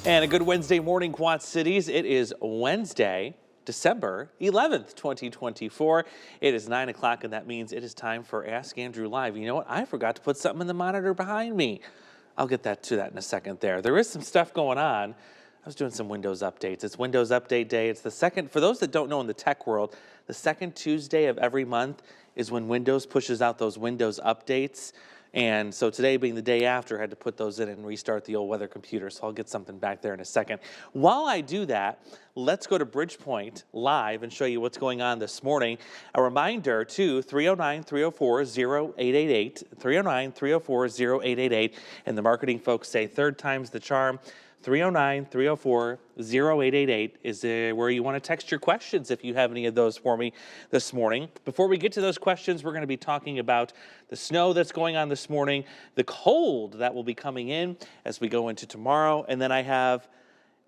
And a good Wednesday morning, Quad Cities. It is Wednesday, December 11th, 2024. It is 9 o'clock, and that means it is time for Ask Andrew Live. You know what? I forgot to put something in the monitor behind me. I'll get to that in a second there. There is some stuff going on. I was doing some Windows updates. It's Windows Update Day. It's the second, for those that don't know in the tech world, the second Tuesday of every month is when Windows pushes out those Windows updates. And so today being the day after, I had to put those in and restart the old weather computer. So I'll get something back there in a second. While I do that, let's go to Bridgepoint Live and show you what's going on this morning. A reminder to 309-304-0888, 309-304-0888. And the marketing folks say third time's the charm. 309-304-0888 is where you want to text your questions if you have any of those for me this morning. Before we get to those questions, we're going to be talking about the snow that's going on this morning, the cold that will be coming in as we go into tomorrow, and then I have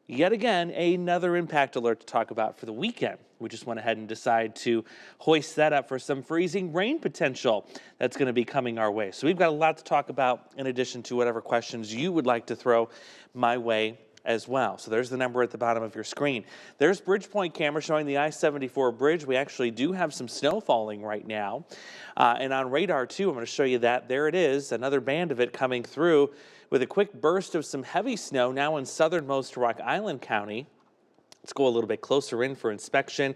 yet again another impact alert to talk about for the weekend. We just went ahead and decided to hoist that up for some freezing rain potential that's going to be coming our way. So we've got a lot to talk about in addition to whatever questions you would like to throw my way as well. So there's the number at the bottom of your screen. There's Bridgepoint camera showing the I-74 bridge. We actually do have some snow falling right now. And on radar too, I'm going to show you that. There it is, another band of it coming through with a quick burst of some heavy snow now in southernmost Rock Island County. Let's go a little bit closer in for inspection.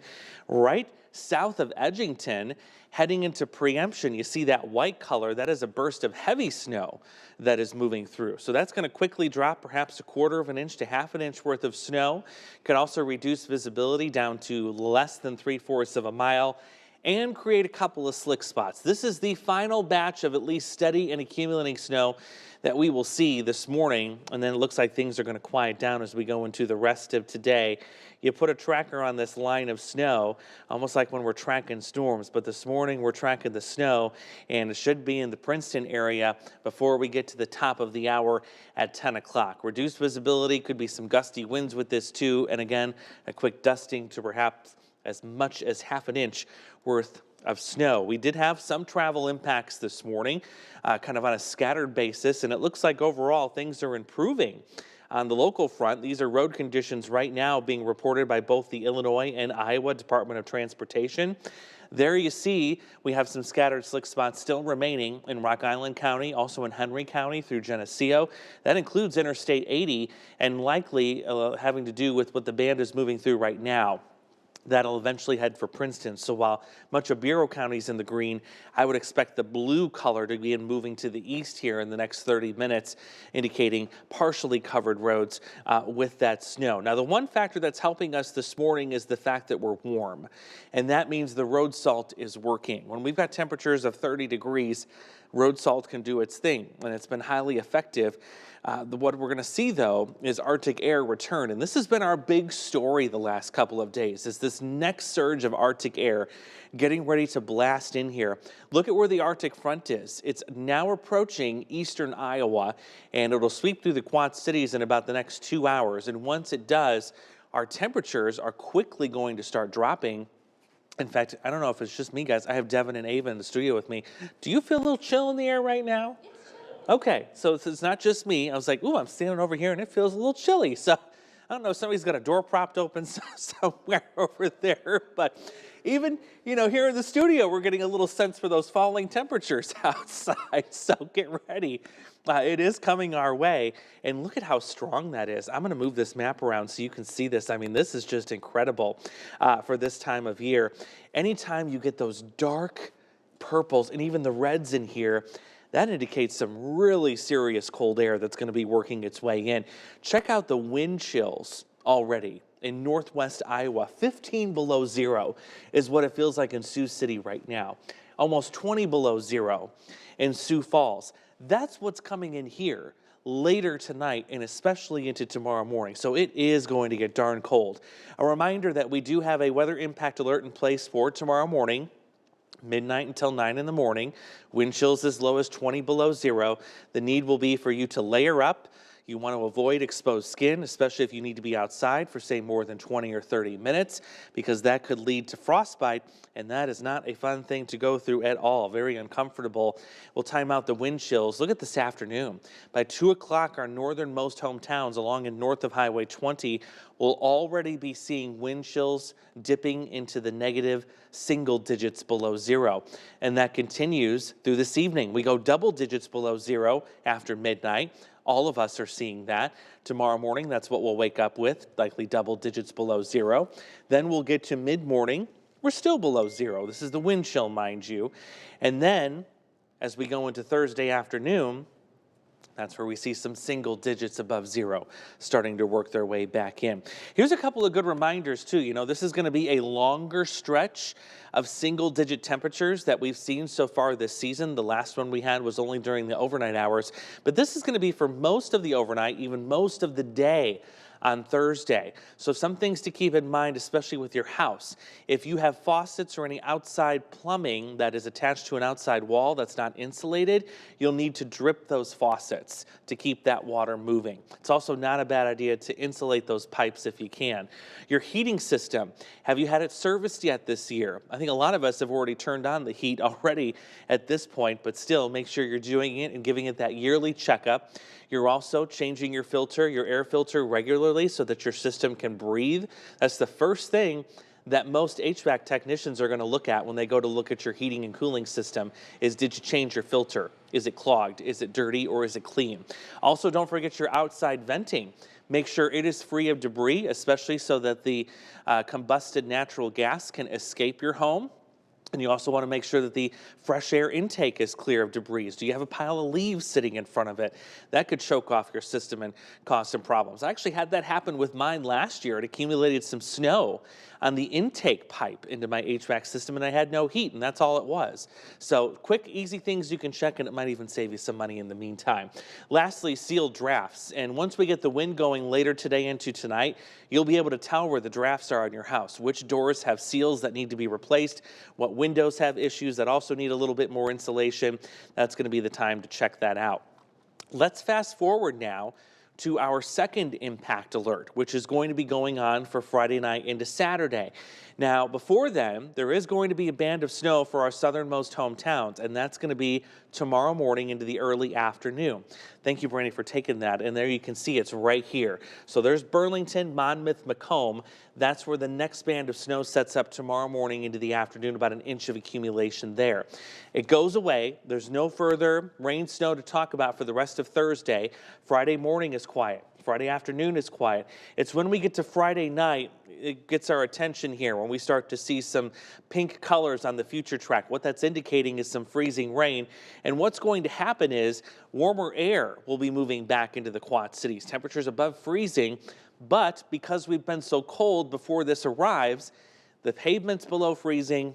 Right south of Edgington, heading into Preemption, you see that white color. That is a burst of heavy snow that is moving through. So that's going to quickly drop perhaps 1/4 of an inch to 1/2 an inch worth of snow. Can also reduce visibility down to less than 3/4 of a mile and create a couple of slick spots. This is the final batch of at least steady and accumulating snow that we will see this morning, and then it looks like things are going to quiet down as we go into the rest of today. You put a tracker on this line of snow, almost like when we're tracking storms, but this morning we're tracking the snow, and it should be in the Princeton area before we get to the top of the hour at 10 o'clock. Reduced visibility, could be some gusty winds with this too, and again, a quick dusting to perhaps as much as 1/2 an inch worth of snow. We did have some travel impacts this morning, kind of on a scattered basis, and it looks like overall things are improving. On the local front, these are road conditions right now being reported by both the Illinois and Iowa Department of Transportation. There you see we have some scattered slick spots still remaining in Rock Island County, also in Henry County through Geneseo. That includes Interstate 80 and likely having to do with what the band is moving through right now. That'll eventually head for Princeton. So while much of Bureau County is in the green, I would expect the blue color to be moving to the east here in the next 30 minutes, indicating partially covered roads with that snow. Now, the one factor that's helping us this morning is the fact that we're warm, and that means the road salt is working. When we've got temperatures of 30 degrees, road salt can do its thing, and it's been highly effective. What we're going to see, though, is Arctic air return, and this has been our big story the last couple of days, is this next surge of Arctic air getting ready to blast in here. Look at where the Arctic front is. It's now approaching eastern Iowa, and it'll sweep through the Quad Cities in about the next 2 hours, and once it does, our temperatures are quickly going to start dropping. In fact, I don't know if it's just me, guys. I have Devin and Ava in the studio with me. Do you feel a little chill in the air right now? Okay, so it's not just me. I was like, ooh, I'm standing over here and it feels a little chilly. So I don't know, somebody's got a door propped open somewhere over there. But even, here in the studio, we're getting a little sense for those falling temperatures outside. So get ready. It is coming our way. And look at how strong that is. I'm going to move this map around so you can see this. I mean, this is just incredible for this time of year. Anytime you get those dark purples and even the reds in here, that indicates some really serious cold air that's going to be working its way in. Check out the wind chills already in northwest Iowa. 15 below zero is what it feels like in Sioux City right now. Almost 20 below zero in Sioux Falls. That's what's coming in here later tonight and especially into tomorrow morning. So it is going to get darn cold. A reminder that we do have a weather impact alert in place for tomorrow morning. Midnight until 9 in the morning. Wind chills as low as 20 below zero. The need will be for you to layer up. You want to avoid exposed skin, especially if you need to be outside for, say, more than 20 or 30 minutes, because that could lead to frostbite, and that is not a fun thing to go through at all. Very uncomfortable. We'll time out the wind chills. Look at this afternoon. By 2 o'clock, our northernmost hometowns along and north of Highway 20 will already be seeing wind chills dipping into the negative single digits below zero. And that continues through this evening. We go double digits below zero after midnight. All of us are seeing that. Tomorrow morning, that's what we'll wake up with, likely double digits below zero. Then we'll get to mid-morning. We're still below zero. This is the wind chill, mind you. And then, as we go into Thursday afternoon, that's where we see some single digits above zero starting to work their way back in. Here's a couple of good reminders too. You know, this is going to be a longer stretch of single digit temperatures that we've seen so far this season. The last one we had was only during the overnight hours, but this is going to be for most of the overnight, even most of the day on Thursday. So some things to keep in mind, especially with your house. If you have faucets or any outside plumbing that is attached to an outside wall that's not insulated, you'll need to drip those faucets to keep that water moving. It's also not a bad idea to insulate those pipes if you can. Your heating system, have you had it serviced yet this year? I think a lot of us have already turned on the heat already at this point, but still make sure you're doing it and giving it that yearly checkup. You're also changing your filter, your air filter regularly so that your system can breathe. That's the first thing that most HVAC technicians are going to look at when they go to look at your heating and cooling system is, did you change your filter? Is it clogged? Is it dirty, or is it clean? Also, don't forget your outside venting. Make sure it is free of debris, especially so that the combusted natural gas can escape your home. And you also want to make sure that the fresh air intake is clear of debris. Do you have a pile of leaves sitting in front of it? That could choke off your system and cause some problems. I actually had that happen with mine last year. It accumulated some snow on the intake pipe into my HVAC system, and I had no heat, and that's all it was. So quick, easy things you can check, and it might even save you some money in the meantime. Lastly, sealed drafts. And once we get the wind going later today into tonight, you'll be able to tell where the drafts are in your house, which doors have seals that need to be replaced, what windows have issues that also need a little bit more insulation. That's going to be the time to check that out. Let's fast forward now to our second impact alert, which is going to be going on for Friday night into Saturday. Now, before then, there is going to be a band of snow for our southernmost hometowns, and that's going to be tomorrow morning into the early afternoon. Thank you, Brandy, for taking that. And there you can see it's right here. So there's Burlington, Monmouth, Macomb. That's where the next band of snow sets up tomorrow morning into the afternoon, about an inch of accumulation there. It goes away. There's no further rain, snow to talk about for the rest of Thursday. Friday morning is quiet. Friday afternoon is quiet. It's when we get to Friday night, it gets our attention here when we start to see some pink colors on the future track. What that's indicating is some freezing rain. And what's going to happen is warmer air will be moving back into the Quad Cities. Temperatures above freezing, but because we've been so cold before this arrives, the pavement's below freezing,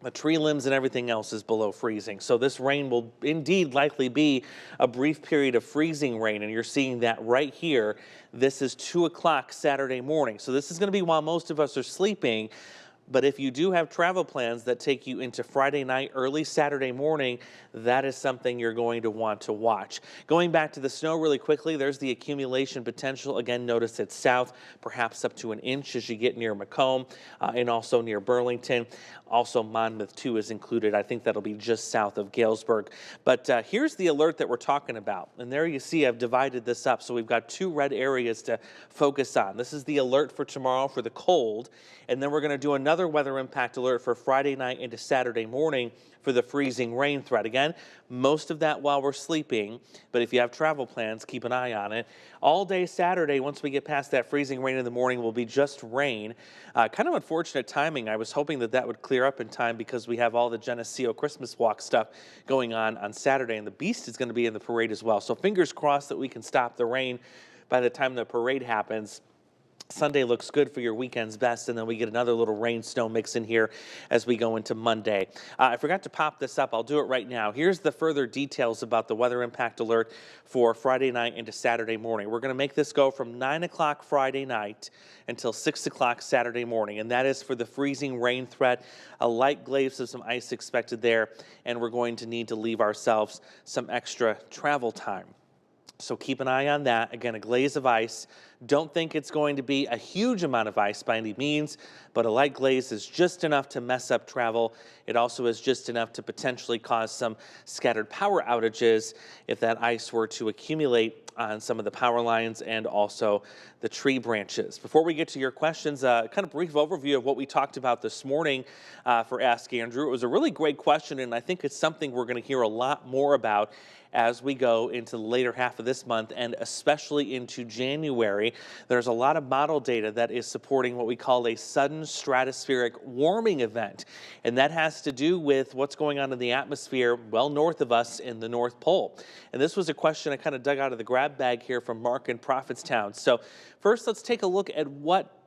the tree limbs and everything else is below freezing. So this rain will indeed likely be a brief period of freezing rain, and you're seeing that right here. This is 2 o'clock Saturday morning. So this is going to be while most of us are sleeping. But if you do have travel plans that take you into Friday night, early Saturday morning, that is something you're going to want to watch. Going back to the snow really quickly, there's the accumulation potential. Again, notice it's south, perhaps up to an inch as you get near Macomb and also near Burlington. Also, Monmouth, too, is included. I think that'll be just south of Galesburg. But here's the alert that we're talking about. And there you see I've divided this up. So we've got two red areas to focus on. This is the alert for tomorrow for the cold. And then we're going to do another weather impact alert for Friday night into Saturday morning for the freezing rain threat. Again, most of that while we're sleeping, but if you have travel plans, keep an eye on it. All day Saturday, once we get past that freezing rain in the morning, will be just rain. Kind of unfortunate timing. I was hoping that that would clear up in time because we have all the Geneseo Christmas Walk stuff going on Saturday, and the Beast is going to be in the parade as well. So fingers crossed that we can stop the rain by the time the parade happens. Sunday looks good for your weekend's best, and then we get another little rain snow mix in here as we go into Monday. I forgot to pop this up. I'll do it right now. Here's the further details about the weather impact alert for Friday night into Saturday morning. We're going to make this go from 9 o'clock Friday night until 6 o'clock Saturday morning, and that is for the freezing rain threat. A light glaze of some ice expected there, and we're going to need to leave ourselves some extra travel time. So keep an eye on that. Again, a glaze of ice. Don't think it's going to be a huge amount of ice by any means, but a light glaze is just enough to mess up travel. It also is just enough to potentially cause some scattered power outages if that ice were to accumulate on some of the power lines and also the tree branches. Before we get to your questions, kind of brief overview of what we talked about this morning for Ask Andrew. It was a really great question, and I think it's something we're going to hear a lot more about as we go into the later half of this month and especially into January. There's a lot of model data that is supporting what we call a sudden stratospheric warming event, and that has to do with what's going on in the atmosphere well north of us in the North Pole. And this was a question I kind of dug out of the grab bag here from Mark in Prophetstown. So first, let's take a look at what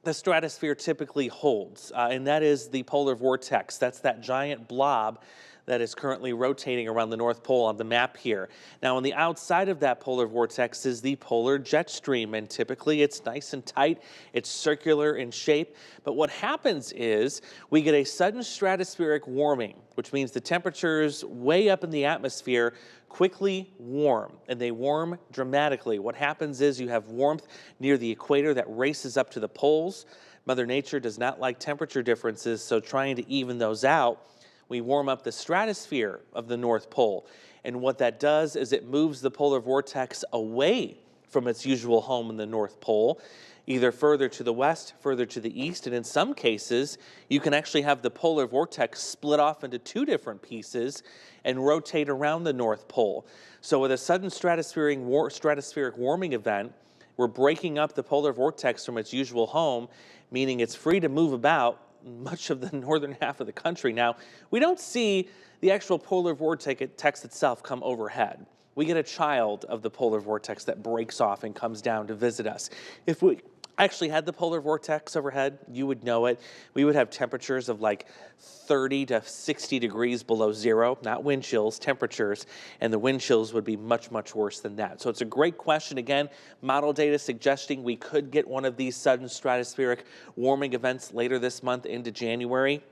the stratosphere typically holds, and that is the polar vortex. That's that giant blob that is currently rotating around the North Pole on the map here. Now, on the outside of that polar vortex is the polar jet stream, and typically it's nice and tight. It's circular in shape. But what happens is we get a sudden stratospheric warming, which means the temperatures way up in the atmosphere quickly warm, and they warm dramatically. What happens is you have warmth near the equator that races up to the poles. Mother Nature does not like temperature differences, so trying to even those out, we warm up the stratosphere of the North Pole. And what that does is it moves the polar vortex away from its usual home in the North Pole, either further to the west, further to the east, and in some cases, you can actually have the polar vortex split off into two different pieces and rotate around the North Pole. So with a sudden stratospheric warming event, we're breaking up the polar vortex from its usual home, meaning it's free to move about much of the northern half of the country. Now, we don't see the actual polar vortex itself come overhead. We get a child of the polar vortex that breaks off and comes down to visit us. If we actually had the polar vortex overhead, you would know it. We would have temperatures of like 30 to 60 degrees below zero, not wind chills, temperatures, and the wind chills would be much, much worse than that. So it's a great question. Again, model data suggesting we could get one of these sudden stratospheric warming events later this month into January,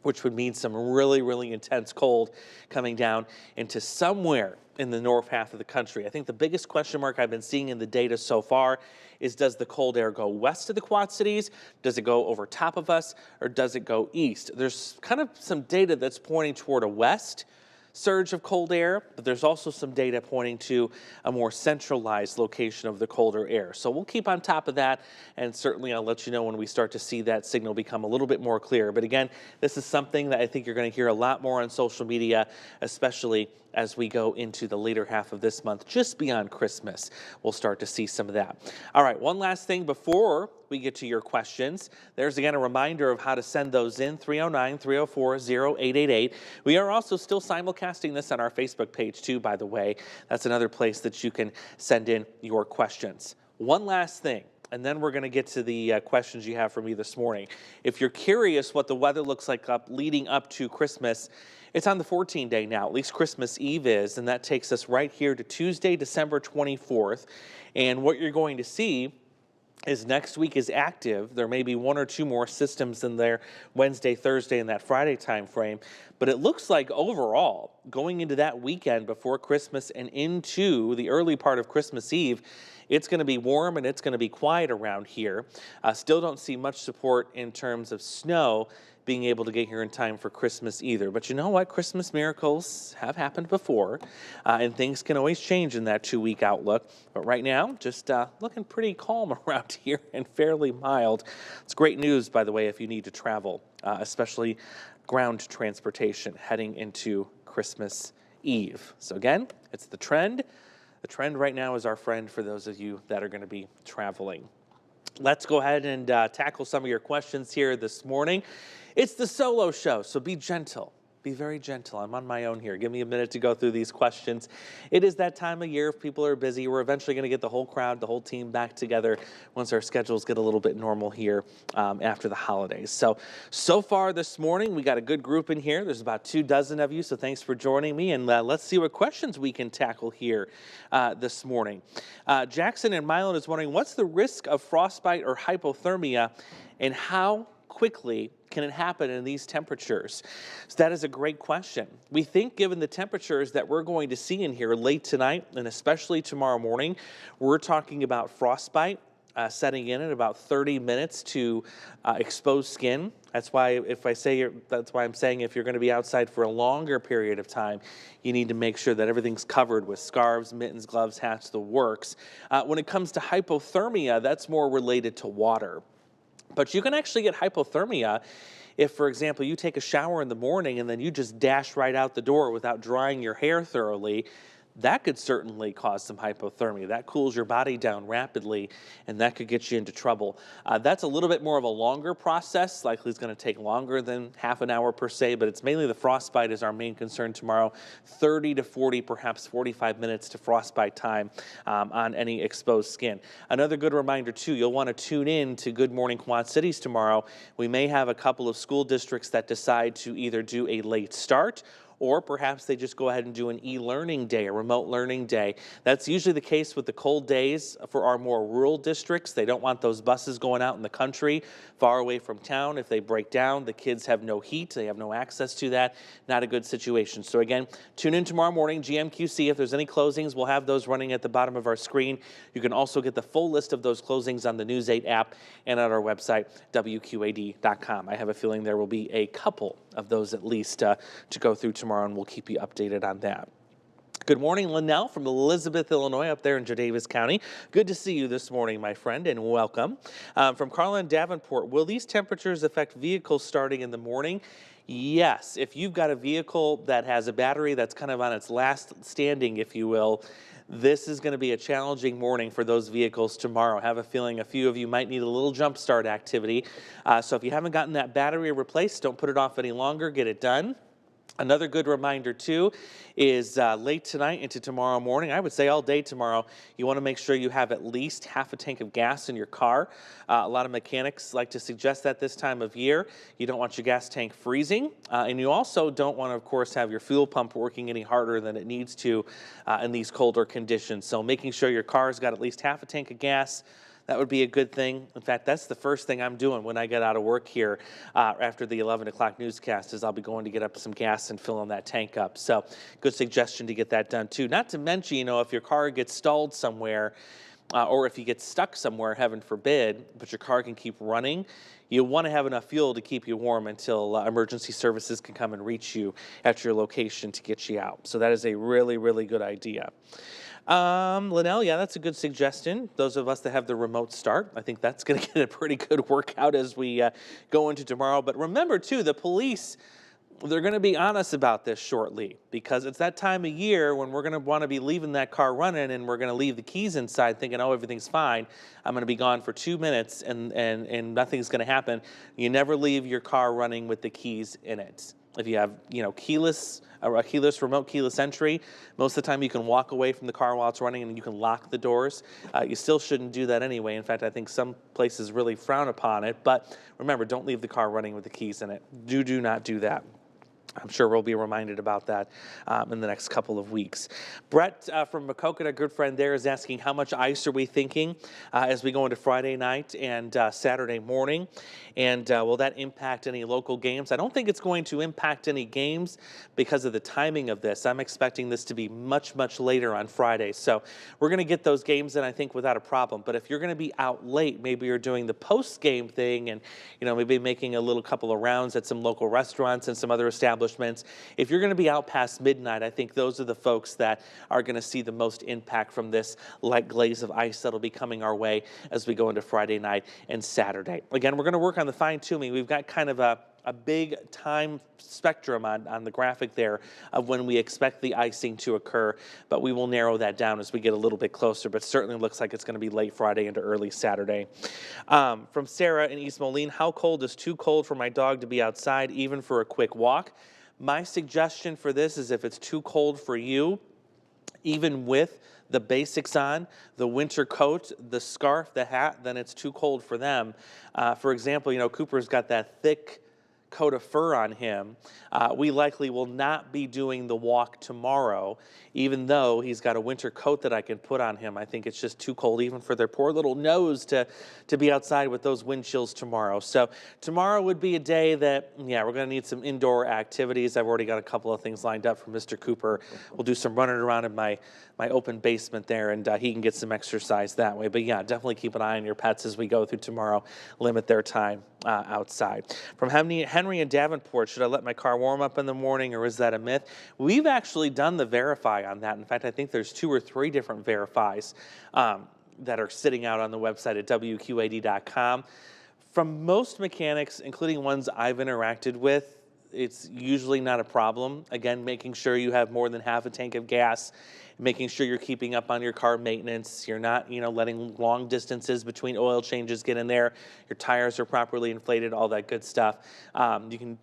which would mean some really, really intense cold coming down into somewhere in the north half of the country. I think the biggest question mark I've been seeing in the data so far is, does the cold air go west of the Quad Cities? Does it go over top of us? Or does it go east? There's kind of some data that's pointing toward a west surge of cold air, but there's also some data pointing to a more centralized location of the colder air. So we'll keep on top of that, and certainly I'll let you know when we start to see that signal become a little bit more clear. But again, this is something that I think you're going to hear a lot more on social media, especially as we go into the later half of this month, just beyond Christmas. We'll start to see some of that. All right, one last thing before we get to your questions. There's again a reminder of how to send those in, 309-304-0888. We are also still simulcasting this on our Facebook page too, by the way. That's another place that you can send in your questions. One last thing, and then we're going to get to the questions you have for me this morning. If you're curious what the weather looks like leading up to Christmas, it's on the 14th day now, at least Christmas Eve is, and that takes us right here to Tuesday, December 24th. And what you're going to see is next week is active. There may be one or two more systems in there Wednesday, Thursday, and that Friday time frame. But it looks like overall, going into that weekend before Christmas and into the early part of Christmas Eve, it's going to be warm and it's going to be quiet around here. Still don't see much support in terms of snow being able to get here in time for Christmas either. But you know what? Christmas miracles have happened before, and things can always change in that 2-week outlook. But right now, just looking pretty calm around here and fairly mild. It's great news, by the way, if you need to travel, especially ground transportation heading into Christmas Eve. So again, it's the trend. The trend right now is our friend for those of you that are going to be traveling. Let's go ahead and tackle some of your questions here this morning. It's the solo show, so be gentle. Be very gentle. I'm on my own here. Give me a minute to go through these questions. It is that time of year. If people are busy, we're eventually going to get the whole crowd, the whole team back together once our schedules get a little bit normal here after the holidays. So far this morning, we got a good group in here. There's about 24 of you, so thanks for joining me. And let's see what questions we can tackle here this morning. Jackson in Milan is wondering, what's the risk of frostbite or hypothermia, and how quickly can it happen in these temperatures? So that is a great question. We think given the temperatures that we're going to see in here late tonight and especially tomorrow morning, we're talking about frostbite setting in about 30 minutes to exposed skin. That's why that's why I'm saying if you're going to be outside for a longer period of time, you need to make sure that everything's covered with scarves, mittens, gloves, hats, the works. When it comes to hypothermia, that's more related to water. But you can actually get hypothermia if, for example, you take a shower in the morning and then you just dash right out the door without drying your hair thoroughly. That could certainly cause some hypothermia. That cools your body down rapidly, and that could get you into trouble. That's a little bit more of a longer process. Likely it's going to take longer than half an hour per se, but it's mainly the frostbite is our main concern tomorrow. 30 to 40, perhaps 45 minutes to frostbite time on any exposed skin. Another good reminder, too, you'll want to tune in to Good Morning Quad Cities tomorrow. We may have a couple of school districts that decide to either do a late start or perhaps they just go ahead and do an e-learning day, a remote learning day. That's usually the case with the cold days for our more rural districts. They don't want those buses going out in the country far away from town. If they break down, the kids have no heat. They have no access to that. Not a good situation. So again, tune in tomorrow morning, GMQC. If there's any closings, we'll have those running at the bottom of our screen. You can also get the full list of those closings on the News 8 app and at our website, WQAD.com. I have a feeling there will be a couple of those at least to go through tomorrow, and we'll keep you updated on that. Good morning, Linnell from Elizabeth, Illinois, up there in Davis County. Good to see you this morning, my friend, and welcome. From Carla in Davenport, will these temperatures affect vehicles starting in the morning? Yes. If you've got a vehicle that has a battery that's kind of on its last standing, if you will, this is going to be a challenging morning for those vehicles tomorrow. I have a feeling a few of you might need a little jump start activity. So if you haven't gotten that battery replaced, don't put it off any longer. Get it done. Another good reminder, too, is late tonight into tomorrow morning. I would say all day tomorrow, you want to make sure you have at least half a tank of gas in your car. A lot of mechanics like to suggest that this time of year. You don't want your gas tank freezing. And you also don't want to, of course, have your fuel pump working any harder than it needs to in these colder conditions. So making sure your car's got at least half a tank of gas, that would be a good thing. In fact, that's the first thing I'm doing when I get out of work here after the 11 o'clock newscast is I'll be going to get up some gas and filling that tank up. So good suggestion to get that done too. Not to mention, you know, if your car gets stalled somewhere or if you get stuck somewhere, heaven forbid, but your car can keep running, you want to have enough fuel to keep you warm until emergency services can come and reach you at your location to get you out. So that is a really, really good idea. Linnell, yeah, that's a good suggestion. Those of us that have the remote start, I think that's going to get a pretty good workout as we go into tomorrow. But remember, too, the police, they're going to be honest about this shortly because it's that time of year when we're going to want to be leaving that car running and we're going to leave the keys inside thinking, oh, everything's fine. I'm going to be gone for 2 minutes and nothing's going to happen. You never leave your car running with the keys in it. If you have, you know, remote keyless entry, most of the time you can walk away from the car while it's running and you can lock the doors. You still shouldn't do that anyway. In fact, I think some places really frown upon it. But remember, don't leave the car running with the keys in it. Do not do that. I'm sure we'll be reminded about that in the next couple of weeks. Brett from Macokota, a good friend there, is asking how much ice are we thinking as we go into Friday night and Saturday morning, and will that impact any local games? I don't think it's going to impact any games because of the timing of this. I'm expecting this to be much, much later on Friday, so we're going to get those games in, I think, without a problem. But if you're going to be out late, maybe you're doing the post-game thing and, you know, maybe making a little couple of rounds at some local restaurants and some other establishments. If you're going to be out past midnight, I think those are the folks that are going to see the most impact from this light glaze of ice that'll be coming our way as we go into Friday night and Saturday. Again, we're going to work on the fine-tuning. We've got kind of a big time spectrum on the graphic there of when we expect the icing to occur, but we will narrow that down as we get a little bit closer, but certainly looks like it's going to be late Friday into early Saturday. From Sarah in East Moline, how cold is too cold for my dog to be outside, even for a quick walk? My suggestion for this is if it's too cold for you, even with the basics on, the winter coat, the scarf, the hat, then it's too cold for them. For example, you know, Cooper's got that thick coat of fur on him, we likely will not be doing the walk tomorrow, even though he's got a winter coat that I can put on him. I think it's just too cold even for their poor little nose to be outside with those wind chills tomorrow. So tomorrow would be a day that, yeah, we're going to need some indoor activities. I've already got a couple of things lined up for Mr. Cooper. We'll do some running around in my open basement there, and he can get some exercise that way. But yeah, definitely keep an eye on your pets as we go through tomorrow. Limit their time outside. From Henry and Davenport, should I let my car warm up in the morning, or is that a myth? We've actually done the verify on that. In fact, I think there's 2 or 3 different verifies that are sitting out on the website at WQAD.com. From most mechanics, including ones I've interacted with, it's usually not a problem. Again, making sure you have more than half a tank of gas, making sure you're keeping up on your car maintenance. You're not, letting long distances between oil changes get in there. Your tires are properly inflated, all that good stuff. You can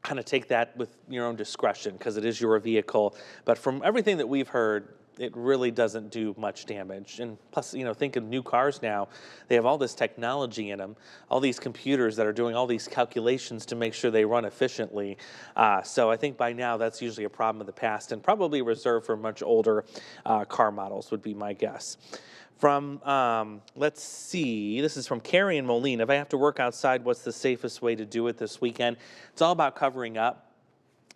kind of take that with your own discretion because it is your vehicle. But from everything that we've heard, it really doesn't do much damage. And plus, think of new cars now. They have all this technology in them, all these computers that are doing all these calculations to make sure they run efficiently. So I think by now that's usually a problem of the past and probably reserved for much older car models would be my guess. From, let's see, this is from Carrie and Moline. If I have to work outside, what's the safest way to do it this weekend? It's all about covering up.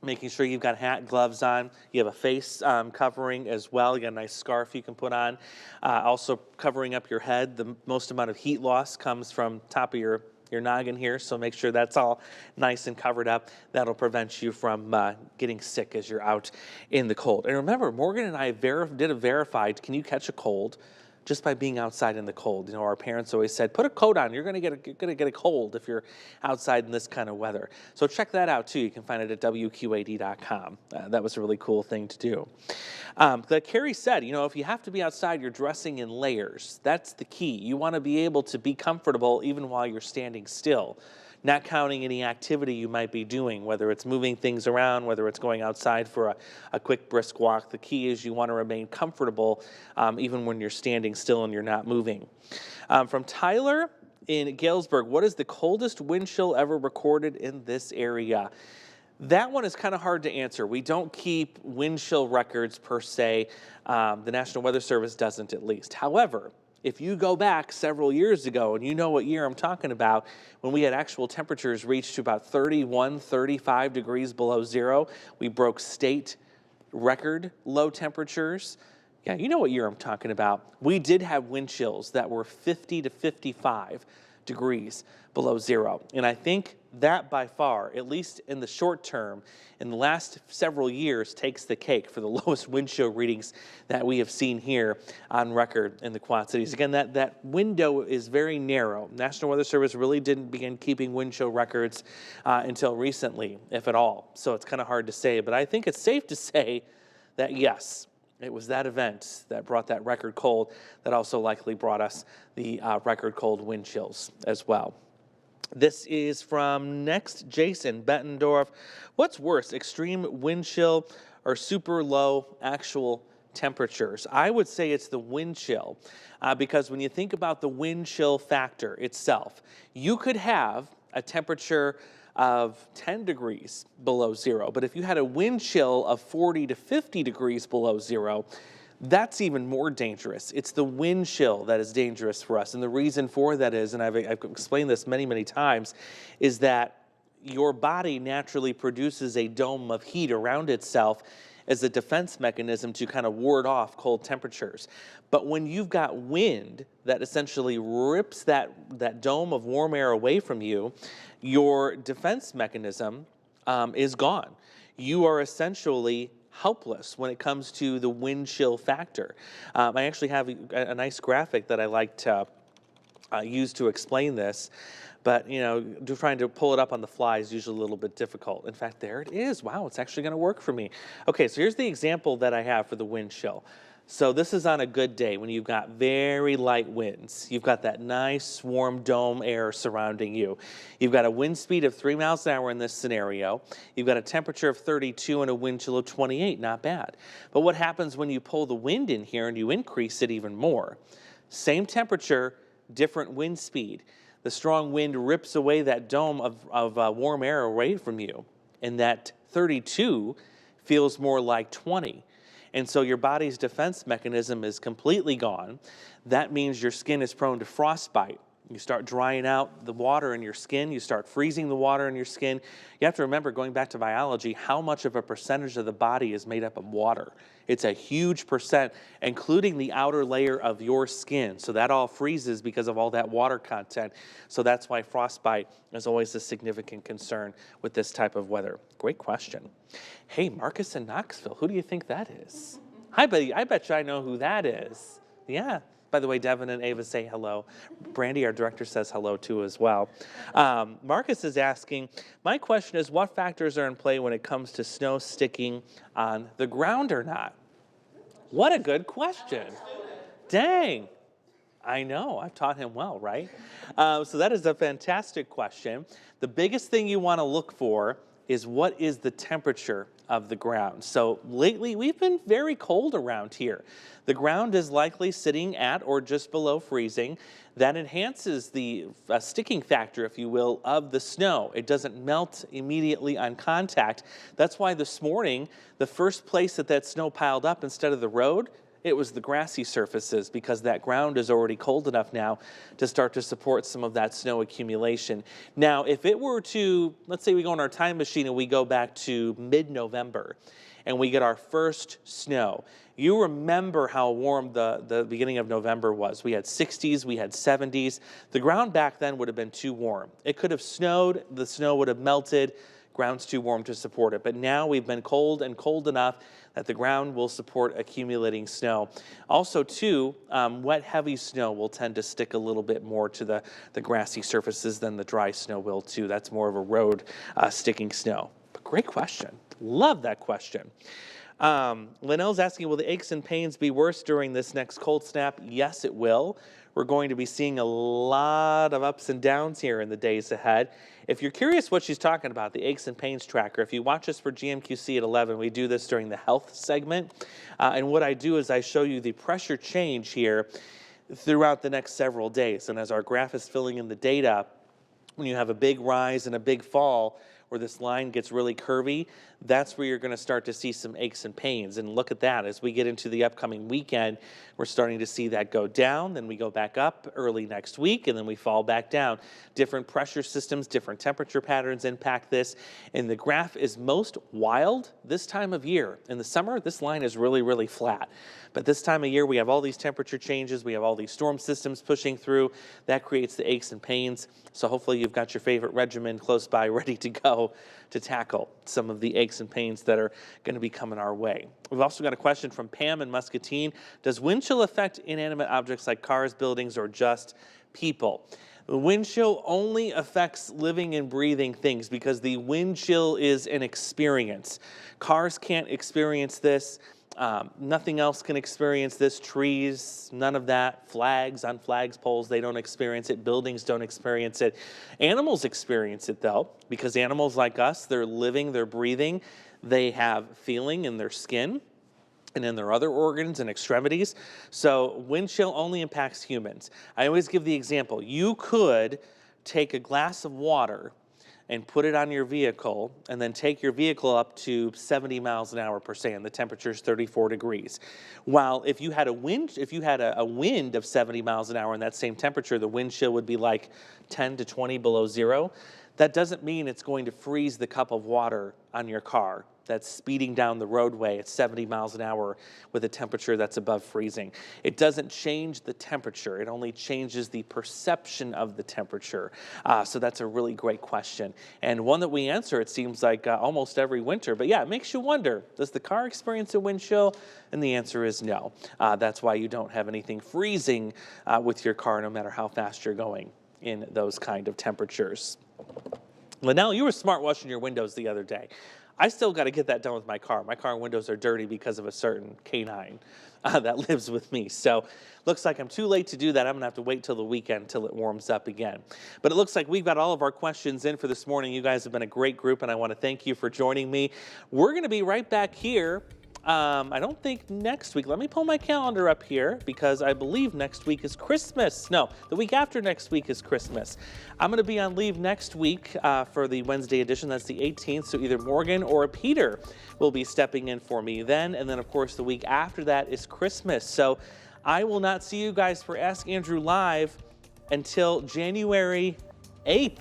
Making sure you've got hat, gloves on. You have a face covering as well. You got a nice scarf you can put on. Also covering up your head. The most amount of heat loss comes from top of your noggin here, so make sure that's all nice and covered up. That'll prevent you from getting sick as you're out in the cold. And remember, Morgan and I did a verified, can you catch a cold? Just by being outside in the cold. Our parents always said, put a coat on. You're going to get a cold if you're outside in this kind of weather. So check that out, too. You can find it at WQAD.com. That was a really cool thing to do. Like Carrie said, if you have to be outside, you're dressing in layers. That's the key. You want to be able to be comfortable even while you're standing still. Not counting any activity you might be doing, whether it's moving things around, whether it's going outside for a quick brisk walk. The key is you want to remain comfortable even when you're standing still and you're not moving. From Tyler in Galesburg, what is the coldest wind chill ever recorded in this area? That one is kind of hard to answer. We don't keep wind chill records per se. The National Weather Service doesn't, at least. However, if you go back several years ago, and you know what year I'm talking about, when we had actual temperatures reach to about 31, 35 degrees below zero, we broke state record low temperatures. Yeah, you know what year I'm talking about. We did have wind chills that were 50 to 55 degrees below zero. And I think that by far, at least in the short term, in the last several years, takes the cake for the lowest wind chill readings that we have seen here on record in the Quad Cities. Again, that window is very narrow. National Weather Service really didn't begin keeping wind chill records until recently, if at all. So it's kind of hard to say, but I think it's safe to say that yes, it was that event that brought that record cold that also likely brought us the record cold wind chills as well. This is from next, Jason Bettendorf. What's worse, extreme wind chill or super low actual temperatures? I would say it's the wind chill because when you think about the wind chill factor itself, you could have a temperature of 10 degrees below zero, but if you had a wind chill of 40 to 50 degrees below zero, that's even more dangerous. It's the wind chill that is dangerous for us. And the reason for that is, and I've explained this many, many times, is that your body naturally produces a dome of heat around itself as a defense mechanism to kind of ward off cold temperatures. But when you've got wind that essentially rips that dome of warm air away from you, your defense mechanism is gone. You are essentially helpless when it comes to the wind chill factor. I actually have a nice graphic that I like to use to explain this, but trying to pull it up on the fly is usually a little bit difficult. In fact, there it is. Wow, it's actually going to work for me. Okay, so here's the example that I have for the wind chill. So this is on a good day when you've got very light winds. You've got that nice warm dome air surrounding you. You've got a wind speed of 3 miles an hour in this scenario. You've got a temperature of 32 and a wind chill of 28, not bad. But what happens when you pull the wind in here and you increase it even more? Same temperature, different wind speed. The strong wind rips away that dome of warm air away from you, and that 32 feels more like 20. And so your body's defense mechanism is completely gone. That means your skin is prone to frostbite. You start drying out the water in your skin. You start freezing the water in your skin. You have to remember, going back to biology, how much of a percentage of the body is made up of water. It's a huge percent, including the outer layer of your skin. So that all freezes because of all that water content. So that's why frostbite is always a significant concern with this type of weather. Great question. Hey, Marcus in Knoxville, who do you think that is? Hi, buddy. I bet you I know who that is. Yeah. By the way, Devin and Ava say hello. Brandy, our director, says hello too as well. Marcus is asking, my question is, what factors are in play when it comes to snow sticking on the ground or not? What a good question. Dang. I know, I've taught him well, right? So that is a fantastic question. The biggest thing you want to look for is what is the temperature of the ground. So lately we've been very cold around here. The ground is likely sitting at or just below freezing. That enhances the sticking factor, if you will, of the snow. It doesn't melt immediately on contact. That's why this morning, the first place that snow piled up instead of the road, it was the grassy surfaces, because that ground is already cold enough now to start to support some of that snow accumulation. Now, if it were to, let's say we go in our time machine and we go back to mid-November and we get our first snow, you remember how warm the beginning of November was. We had 60s, we had 70s. The ground back then would have been too warm. It could have snowed, the snow would have melted, ground's too warm to support it. But now we've been cold and cold enough that the ground will support accumulating snow. Also, too, wet, heavy snow will tend to stick a little bit more to the grassy surfaces than the dry snow will, too. That's more of a road sticking snow. But great question. Love that question. Linnell's asking, will the aches and pains be worse during this next cold snap? Yes, it will. We're going to be seeing a lot of ups and downs here in the days ahead. If you're curious what she's talking about, the aches and pains tracker, if you watch us for GMQC at 11, we do this during the health segment. And what I do is I show you the pressure change here throughout the next several days. And as our graph is filling in the data, when you have a big rise and a big fall, where this line gets really curvy, that's where you're going to start to see some aches and pains. And look at that, as we get into the upcoming weekend, we're starting to see that go down, then we go back up early next week, and then we fall back down. Different pressure systems, different temperature patterns impact this, and the graph is most wild this time of year. In the summer, this line is really, really flat. But this time of year, we have all these temperature changes, we have all these storm systems pushing through. That creates the aches and pains. So hopefully you've got your favorite regimen close by ready to go to tackle some of the aches and pains that are going to be coming our way. We've also got a question from Pam in Muscatine. Does wind chill affect inanimate objects like cars, buildings, or just people? The wind chill only affects living and breathing things because the wind chill is an experience. Cars can't experience this. Nothing else can experience this. Trees, none of that. Flags on poles, they don't experience it. Buildings don't experience it. Animals experience it, though, because animals like us, they're living, they're breathing. They have feeling in their skin and in their other organs and extremities. So wind chill only impacts humans. I always give the example. You could take a glass of water and put it on your vehicle, and then take your vehicle up to 70 miles an hour per se, and the temperature is 34 degrees. While if you had a wind of 70 miles an hour in that same temperature, the wind chill would be like 10 to 20 below zero. That doesn't mean it's going to freeze the cup of water on your car that's speeding down the roadway at 70 miles an hour with a temperature that's above freezing. It doesn't change the temperature. It only changes the perception of the temperature. So that's a really great question, and one that we answer, it seems like, almost every winter. But yeah, it makes you wonder, does the car experience a wind chill? And the answer is no. That's why you don't have anything freezing with your car, no matter how fast you're going in those kind of temperatures. Linnell, you were smart washing your windows the other day. I still got to get that done with my car. My car windows are dirty because of a certain canine that lives with me. So looks like I'm too late to do that. I'm going to have to wait till the weekend until it warms up again. But it looks like we've got all of our questions in for this morning. You guys have been a great group, and I want to thank you for joining me. We're going to be right back here I don't think next week. Let me pull my calendar up here because I believe next week is Christmas. No, the week after next week is Christmas. I'm going to be on leave next week for the Wednesday edition. That's the 18th. So either Morgan or Peter will be stepping in for me then. And then, of course, the week after that is Christmas. So I will not see you guys for Ask Andrew Live until January 8th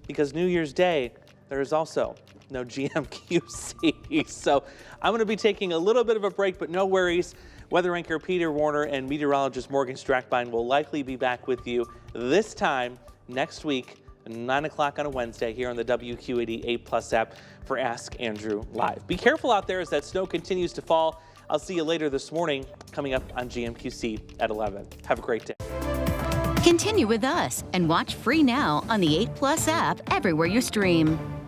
because New Year's Day, there is also no GMQC. So I'm going to be taking a little bit of a break, but no worries. Weather anchor Peter Warner and meteorologist Morgan Strackbine will likely be back with you this time next week, 9 o'clock on a Wednesday here on the WQ88 Plus app for Ask Andrew Live. Be careful out there as that snow continues to fall. I'll see you later this morning coming up on GMQC at 11. Have a great day. Continue with us and watch free now on the 8 Plus app everywhere you stream.